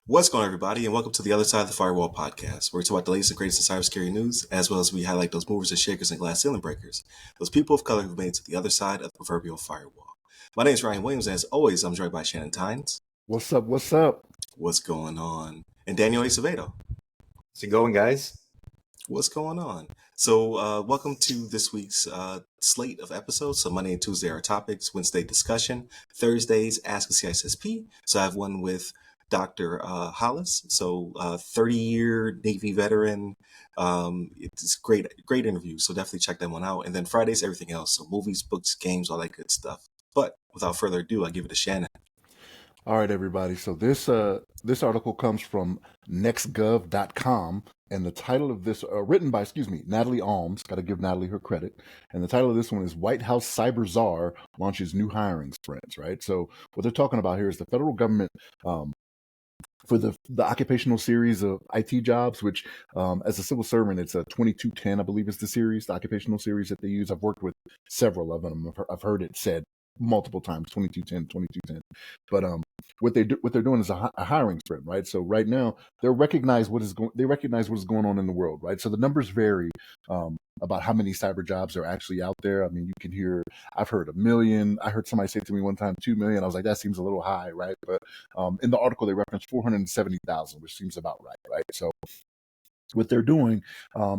What's going on, everybody, and welcome to the Other Side of the Firewall podcast, where we talk about the latest and greatest in cybersecurity news, as well as we highlight those movers and shakers and glass ceiling breakers, those people of color who've made it to the other side of the proverbial firewall. My name is Ryan Williams, and as always, I'm joined by Shannon Tynes. What's up? What's up? What's going on? And Daniel Acevedo. How's it going, guys? What's going on? So, welcome to this week's slate of episodes. So, Monday and Tuesday are topics, Wednesday discussion, Thursdays Ask a CISSP. So, I have one with Dr. Hollis, so 30-year Navy veteran. It's great interview, so definitely check that one out. And then Fridays, everything else, so movies, books, games, all that good stuff. But without further ado, I give it to Shannon. All right, everybody. So this article comes from nextgov.com, and the title of this, written by, Natalie Alms. Got to give Natalie her credit. And the title of this one is White House Cyber Czar Launches New Hiring Sprints, right? So what they're talking about here is the federal government, for the occupational series of IT jobs, which as a civil servant, it's a 2210, I believe is the series, the occupational series that they use. I've worked with several of them. I've heard it said multiple times, 2210. But what they're doing is a hiring sprint, right? So right now they recognize what is going on in the world, right? So the numbers vary about how many cyber jobs are actually out there. I mean, I've heard 1 million. I heard somebody say to me one time 2 million. I was like, that seems a little high, right? But in the article they referenced 470,000, which seems about right? So what they're doing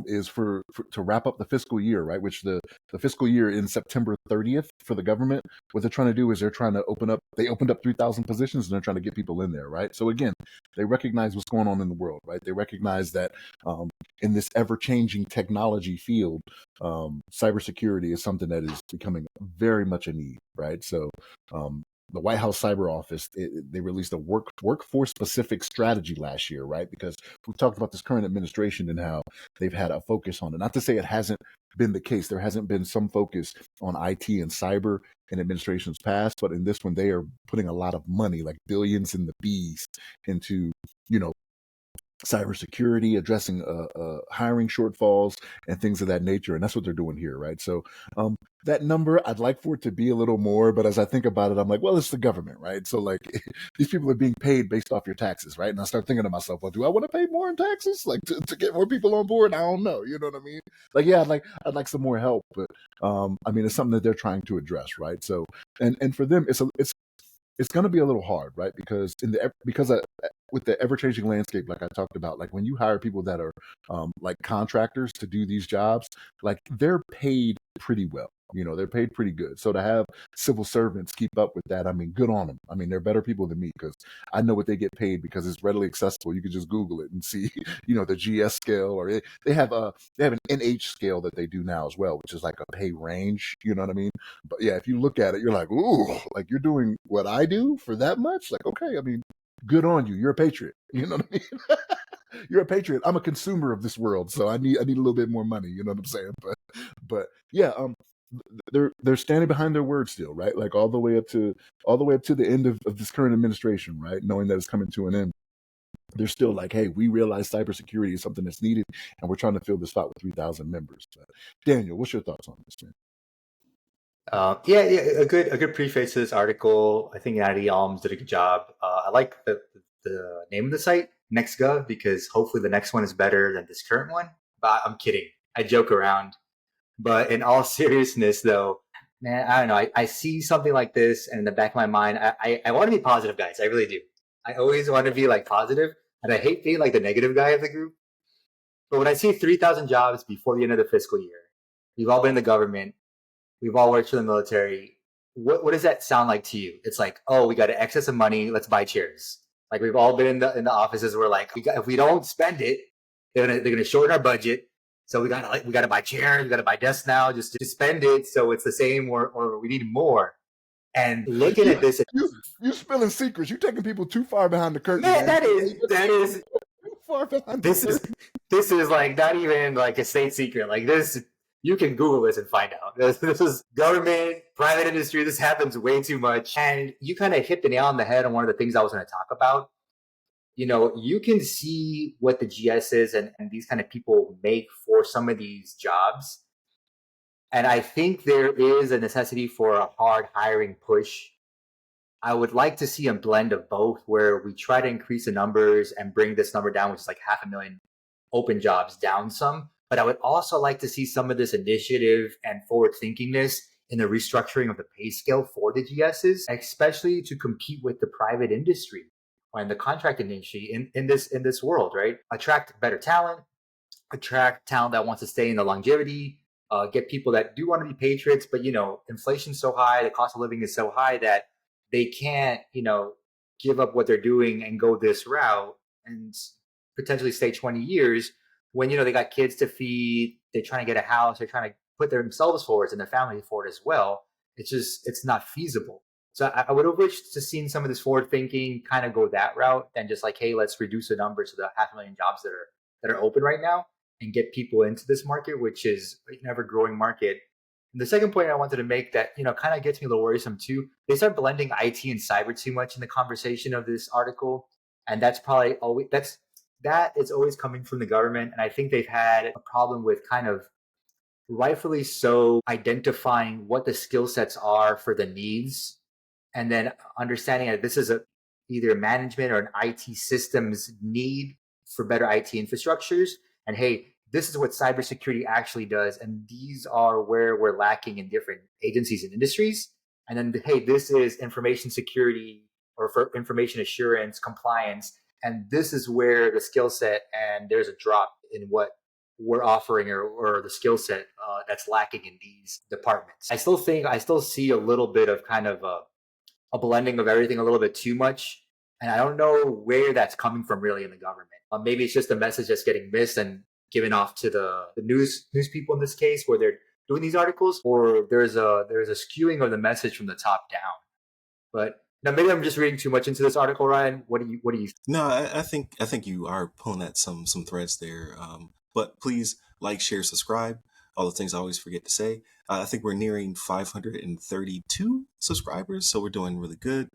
is to wrap up the fiscal year, right? Which the fiscal year in September 30th for the government. What they're trying to do is they're trying to they opened up 3,000 positions and they're trying to get people in there, right? So again, they recognize what's going on in the world, right? They recognize that in this ever-changing technology field, cybersecurity is something that is becoming very much a need, right? So the White House Cyber Office, they released a workforce-specific strategy last year, right? Because we've talked about this current administration and how they've had a focus on it. Not to say it hasn't been the case. There hasn't been some focus on IT and cyber in administrations past, but in this one, they are putting a lot of money, like billions in the B's, into, cybersecurity, addressing hiring shortfalls and things of that nature. And that's what they're doing here, right? So that number, I'd like for it to be a little more, but as I think about it, I'm like, well, it's the government, right? So like these people are being paid based off your taxes, right? And I start thinking to myself, well, do I want to pay more in taxes? Like to get more people on board? I don't know. You know what I mean? Like, yeah, I'd like some more help, but I mean, it's something that they're trying to address, right? So, and for them, it's going to be a little hard, right? Because with the ever-changing landscape, like I talked about, like when you hire people that are like contractors to do these jobs, like they're paid pretty well. They're paid pretty good. So to have civil servants keep up with that, I mean, good on them. I mean, they're better people than me because I know what they get paid because it's readily accessible. You can just Google it and see, the GS scale, or they have an NH scale that they do now as well, which is like a pay range. You know what I mean? But yeah, if you look at it, you're like, ooh, like you're doing what I do for that much? Like, okay, I mean, good on you. You're a patriot. You know what I mean? You're a patriot. I'm a consumer of this world, so I need a little bit more money. You know what I'm saying? But yeah, they're standing behind their word still, right? Like all the way up to the end of this current administration, right? Knowing that it's coming to an end. They're still like, hey, we realize cybersecurity is something that's needed, and we're trying to fill this spot with 3,000 members. But Daniel, what's your thoughts on this, man? Yeah, a good preface to this article. I think Natalie Alms did a good job. I like the name of the site, NextGov, because hopefully the next one is better than this current one. But I'm kidding. I joke around. But in all seriousness, though, man, I don't know. I see something like this, and in the back of my mind, I want to be positive, guys. I really do. I always want to be like positive, and I hate being like the negative guy of the group. But when I see 3,000 jobs before the end of the fiscal year, we've all been in the government. We've all worked for the military. What does that sound like to you? It's like, oh, we got an excess of money. Let's buy chairs. Like we've all been in the offices. We're like, if we don't spend it, they're gonna shorten our budget. So we gotta buy chairs. We gotta buy desks now just to spend it. So it's the same, or we need more. And looking at this, you spilling secrets. You taking people too far behind the curtain. Man, that is far behind. This is like not even like a state secret. Like this. You can Google this and find out. This is government, private industry. This happens way too much. And you kind of hit the nail on the head on one of the things I was going to talk about. You can see what the GS is and these kind of people make for some of these jobs. And I think there is a necessity for a hard hiring push I would like to see a blend of both where we try to increase the numbers and bring this number down, which is like 500,000 open jobs down some. But I would also like to see some of this initiative and forward thinkingness in the restructuring of the pay scale for the GSs, especially to compete with the private industry and the contract industry in this world, right? Attract better talent, attract talent that wants to stay in the longevity, get people that do want to be patriots, but inflation's so high, the cost of living is so high that they can't, give up what they're doing and go this route and potentially stay 20 years when they got kids to feed, they're trying to get a house, they're trying to put themselves forward and their family forward as well. It's not feasible. So I would have wished to seen some of this forward thinking kind of go that route than just like, hey, let's reduce the numbers to the 500,000 jobs that are open right now and get people into this market, which is an ever growing market. And the second point I wanted to make that, kind of gets me a little worrisome too. They start blending IT and cyber too much in the conversation of this article. And that's probably always, that is always coming from the government. And I think they've had a problem with kind of rightfully so identifying what the skill sets are for the needs and then understanding that this is either management or an IT systems need for better IT infrastructures. And hey, this is what cybersecurity actually does. And these are where we're lacking in different agencies and industries. And then, hey, this is information security or for information assurance, compliance. And this is where the skill set and there's a drop in what we're offering or the skill set that's lacking in these departments. I still see a little bit of kind of a blending of everything a little bit too much. And I don't know where that's coming from really in the government. Maybe it's just a message that's getting missed and given off to the news people in this case where they're doing these articles, or there's a skewing of the message from the top down. But now maybe I'm just reading too much into this article, Ryan. What do you think? No, I think you are pulling at some threads there. But please like, share, subscribe. All the things I always forget to say. I think we're nearing 532 subscribers, so we're doing really good.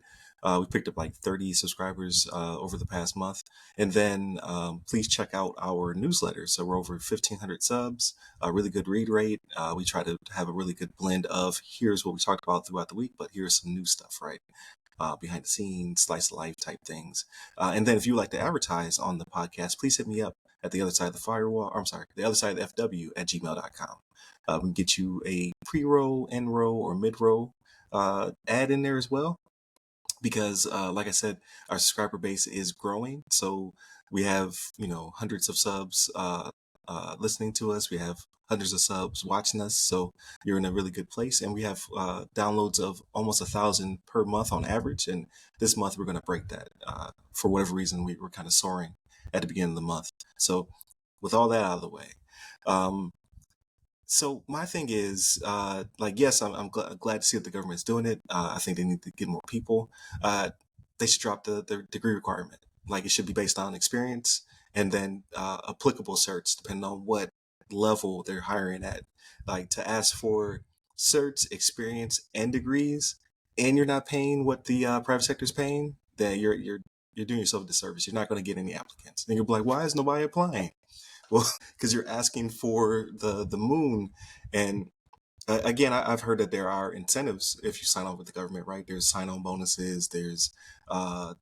We picked up like 30 subscribers over the past month. And then please check out our newsletter. So we're over 1,500 subs, a really good read rate. We try to have a really good blend of here's what we talked about throughout the week, but here's some new stuff, right? Behind the scenes, slice of life type things. And then if you like to advertise on the podcast, please hit me up at the other side of the firewall. I'm sorry, the other side of the FW at gmail.com. We can get you a pre-roll, end roll, or mid-roll ad in there as well. Because like I said, our subscriber base is growing. So we have, hundreds of subs listening to us. We have hundreds of subs watching us. So you're in a really good place. And we have downloads of almost 1,000 per month on average. And this month we're going to break that. For whatever reason, we were kind of soaring at the beginning of the month. So with all that out of the way, so my thing is, yes, I'm glad to see that the government's doing it. I think they need to get more people. They should drop the degree requirement. Like it should be based on experience and then applicable certs depending on what level they're hiring at. Like to ask for certs, experience, and degrees, and you're not paying what the private sector is paying, then you're doing yourself a disservice. You're not going to get any applicants. And you'll be like, why is nobody applying? Well, because you're asking for the moon. And again, I've heard that there are incentives if you sign on with the government, right? There's sign-on bonuses. There's I've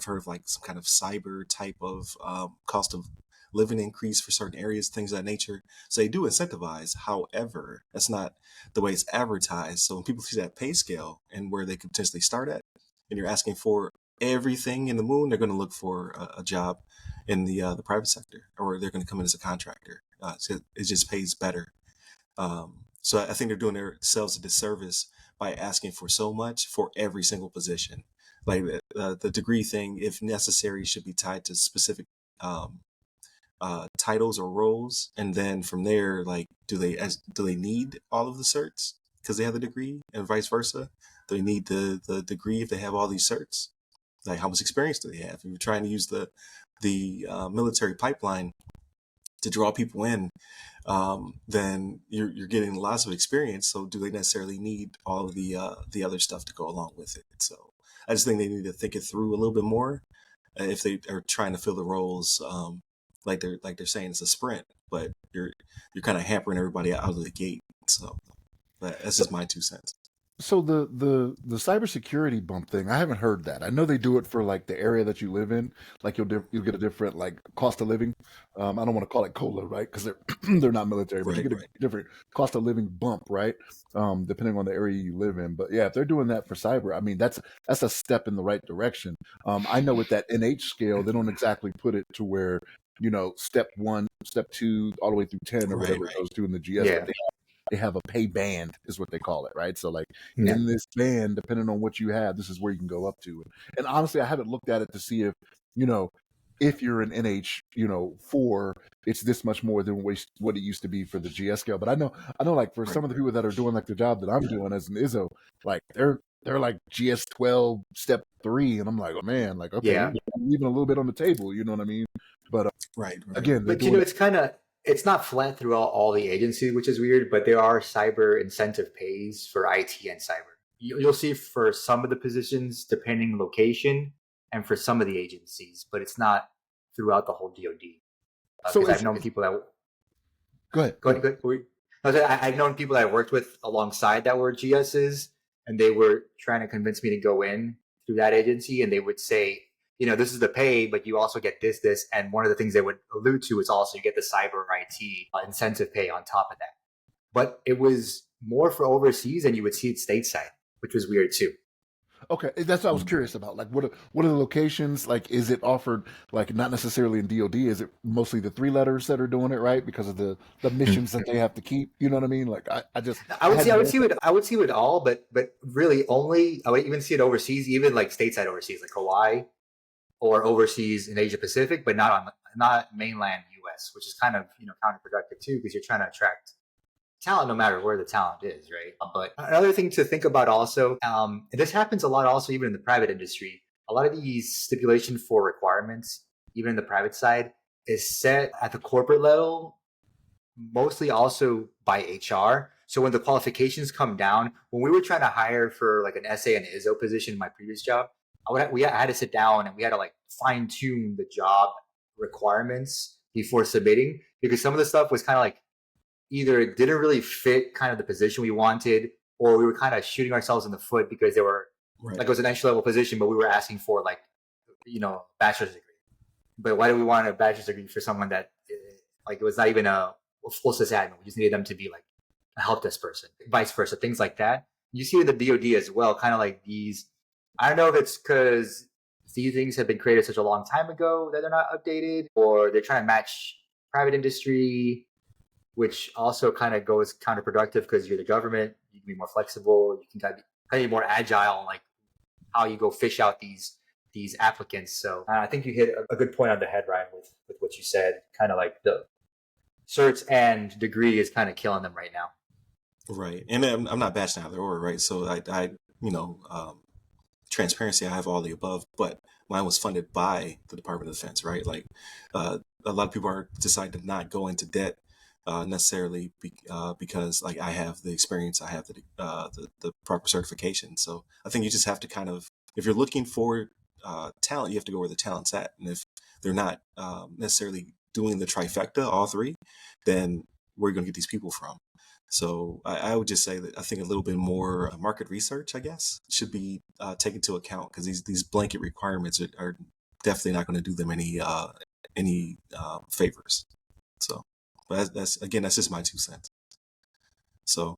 heard of like some kind of cyber type of cost of living increase for certain areas, things of that nature. So they do incentivize. However, that's not the way it's advertised. So when people see that pay scale and where they could potentially start at, and you're asking for everything in the moon, they're going to look for a job in the private sector, or they're going to come in as a contractor. So it just pays better. So I think they're doing themselves a disservice by asking for so much for every single position. Like the degree thing, if necessary, should be tied to specific titles or roles, and then from there, like, do they need all of the certs because they have the degree, and vice versa? Do they need the degree if they have all these certs? Like, how much experience do they have? If you're trying to use the military pipeline to draw people in, then you're getting lots of experience. So do they necessarily need all of the other stuff to go along with it? So I just think they need to think it through a little bit more if they are trying to fill the roles. Like they're saying it's a sprint, but you're kind of hampering everybody out of the gate. So that's just my 2 cents. So the cybersecurity bump thing, I haven't heard that. I know they do it for like the area that you live in. Like you'll get a different like cost of living. I don't want to call it COLA, right? Because they're they're not military, but you Right. get a different cost of living bump, right? Depending on the area you live in. But yeah, if they're doing that for cyber, I mean that's a step in the right direction. I know with that NH scale, they don't exactly put it to where step one, step two, all the way through 10 or Right. whatever it goes to in the GS, but Yeah. they have a pay band is what they call it, right? So like Yeah. in this band, depending on what you have, this is where you can go up to. And honestly, I haven't looked at it to see you know, if you're an NH, 4, it's this much more than what it used to be for the GS scale. But I know like for Right. some of the people that are doing like the job that I'm doing as an ISO, like they're like GS 12 step 3, and I'm like, oh man, like okay, Yeah. you're leaving a little bit on the table, you know what I mean? But Right. again, they're But doing it's not flat throughout all the agencies, which is weird. But there are cyber incentive pays for IT and cyber. You'll see for some of the positions, depending location, and for some of the agencies, but it's not throughout the whole DoD. so Because I've known people that go ahead. go ahead, go ahead. I've known people that I worked with alongside that were GSs, and they were trying to convince me to go in through that agency, and they would say, this is the pay, but you also get this, and one of the things they would allude to is also you get the cyber IT incentive pay on top of that. But it was more for overseas, and you would see it stateside, which was weird too. Okay, that's what I was curious about. Like, what are the locations? Like, is it offered like not necessarily in DoD? Is it mostly the 3 letters that are doing it, right? Because of the missions that they have to keep. You know what I mean? Like, I just I I would see, hadn't. I would see it all, but really only I would even see it overseas, even like stateside overseas, like Hawaii or overseas in Asia Pacific, but not mainland US, which is kind of counterproductive too, because you're trying to attract talent no matter where the talent is, right? But another thing to think about also, and this happens a lot also even in the private industry. A lot of these stipulation for requirements, even in the private side, is set at the corporate level, mostly also by HR. So when the qualifications come down, when we were trying to hire for like an SA and ISO position in my previous job, I had to sit down and we had to like fine tune the job requirements before submitting, because some of the stuff was kind of like either it didn't really fit kind of the position we wanted, or we were kind of shooting ourselves in the foot because they were Right. like it was an entry level position, but we were asking for like bachelor's degree. But why do we want a bachelor's degree for someone that like it was not even a full sysadmin? We just needed them to be like a help desk person, vice versa, things like that. You see with the DoD as well, kind of like these. I don't know if it's because these things have been created such a long time ago that they're not updated, or they're trying to match private industry, which also kind of goes counterproductive because you're the government. You can be more flexible. You can kind of be more agile, like how you go fish out these applicants. So I think you hit a good point on the head, Ryan, with what you said. Kind of like the certs and degree is kind of killing them right now. Right. And I'm not bashing either or, right? So I transparency, I have all the above, but mine was funded by the Department of Defense, right? Like a lot of people are decide to not go into debt necessarily because like I have the experience, I have the proper certification. So I think you just have to kind of, if you're looking for talent, you have to go where the talent's at. And if they're not necessarily doing the trifecta, all three, then where are you going to get these people from? So I would just say that I think a little bit more market research, I guess, should be taken into account, because these blanket requirements are definitely not going to do them any favors. So, but that's again, that's just my 2 cents. So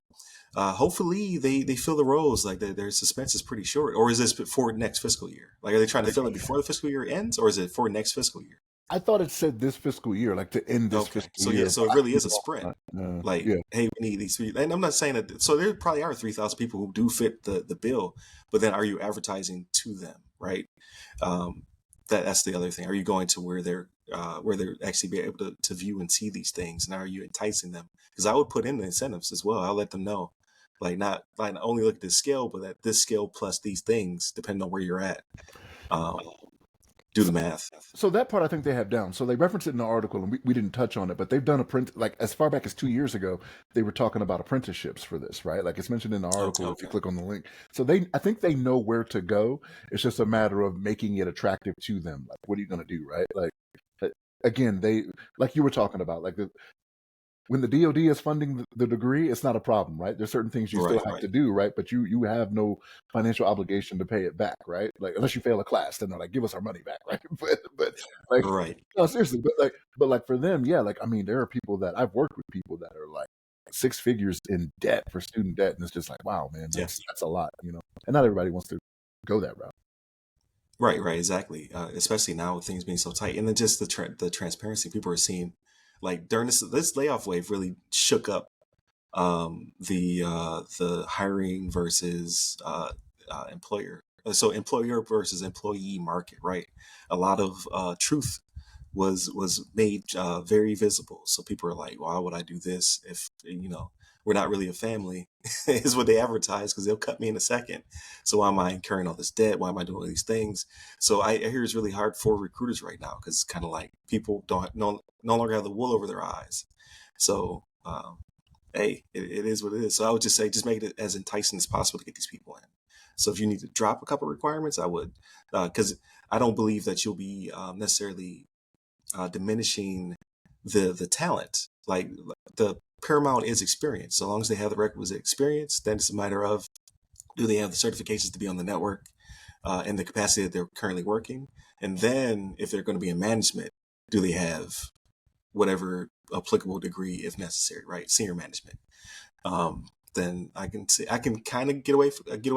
hopefully they fill the roles. Like their suspense is pretty short, or is this for next fiscal year? Like, are they trying to fill it before the fiscal year ends, or is it for next fiscal year? I thought it said this fiscal year, like to end this Okay, fiscal so yeah, year. so it really is a sprint. Like, Yeah. hey, we need these three. And I'm not saying that. So there probably are 3,000 people who do fit the bill, but then are you advertising to them, right? That's the other thing. Are you going to where they're actually be able to view and see these things, and are you enticing them? Because I would put in the incentives as well. I'll let them know, like not only look at this scale, but at this scale plus these things, depending on where you're at. Um, do the math. So that part I think they have down. So they reference it in the article, and we didn't touch on it, but they've done like as far back as 2 years ago, they were talking about apprenticeships for this, right? Like it's mentioned in the article if you click on the link. So I think they know where to go. It's just a matter of making it attractive to them. Like, what are you going to do, right? Like, again, they like you were talking about, like when the DoD is funding the degree, it's not a problem, right? There's certain things you still have to do, right? But you have no financial obligation to pay it back, right? Like unless you fail a class, then they're like, give us our money back, right? But like, no, seriously, but like for them, yeah, like I mean, there are people that I've worked with people that are like 6 figures in debt for student debt, and it's just like, wow, man, that's a lot, you know. And not everybody wants to go that route. Right, exactly. Especially now with things being so tight, and then just the transparency people are seeing, like during this layoff wave, really shook up the hiring versus employer, so employer versus employee market, right? A lot of truth was made very visible. So people are like, why would I do this if we're not really a family? Is what they advertise, because they'll cut me in a second. So why am I incurring all this debt? Why am I doing all these things? So I hear it's really hard for recruiters right now, because it's kind of like people no longer have the wool over their eyes. So hey, it is what it is. So I would just say, just make it as enticing as possible to get these people in. So if you need to drop a couple of requirements, I would, because I don't believe that you'll be necessarily diminishing the talent. Like the paramount is experience. So long as they have the requisite experience, then it's a matter of, do they have the certifications to be on the network and the capacity that they're currently working? And then if they're going to be in management, do they have whatever applicable degree if necessary, right? Senior management. Then I can kind of get away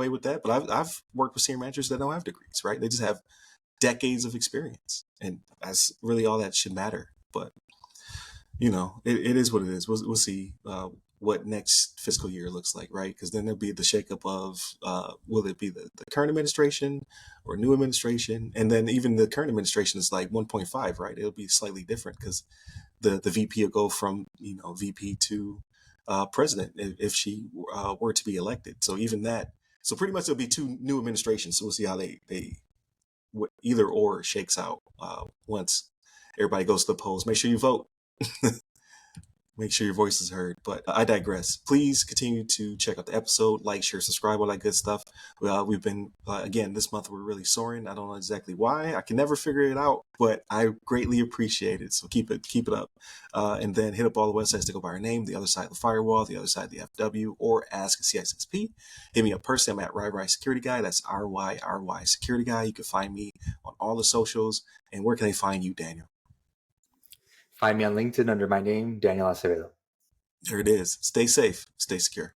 with that. But I've worked with senior managers that don't have degrees, right? They just have decades of experience, and that's really all that should matter. But it is what it is. We'll see what next fiscal year looks like, right? Because then there'll be the shakeup of will it be the current administration or new administration, and then even the current administration is like 1.5, right? It'll be slightly different because the VP will go from VP to president if she were to be elected. So even that, so pretty much it'll be 2 new administrations. So we'll see how they either or shakes out once everybody goes to the polls. Make sure you vote. Make sure your voice is heard. But I digress. Please continue to check out the episode, like, share, subscribe, all that good stuff. We've been, again, this month we're really soaring. I don't know exactly why. I can never figure it out, but I greatly appreciate it. So keep it up. And then hit up all the websites to go by our name, The Other Side of the Firewall, The Other Side of the FW, or Ask a CISSP. Hit me up personally. I'm at RyRy Security Guy. That's RYRY Security Guy. You can find me on all the socials. And where can they find you, Daniel? Find me on LinkedIn under my name, Daniel Acevedo. There it is. Stay safe. Stay secure.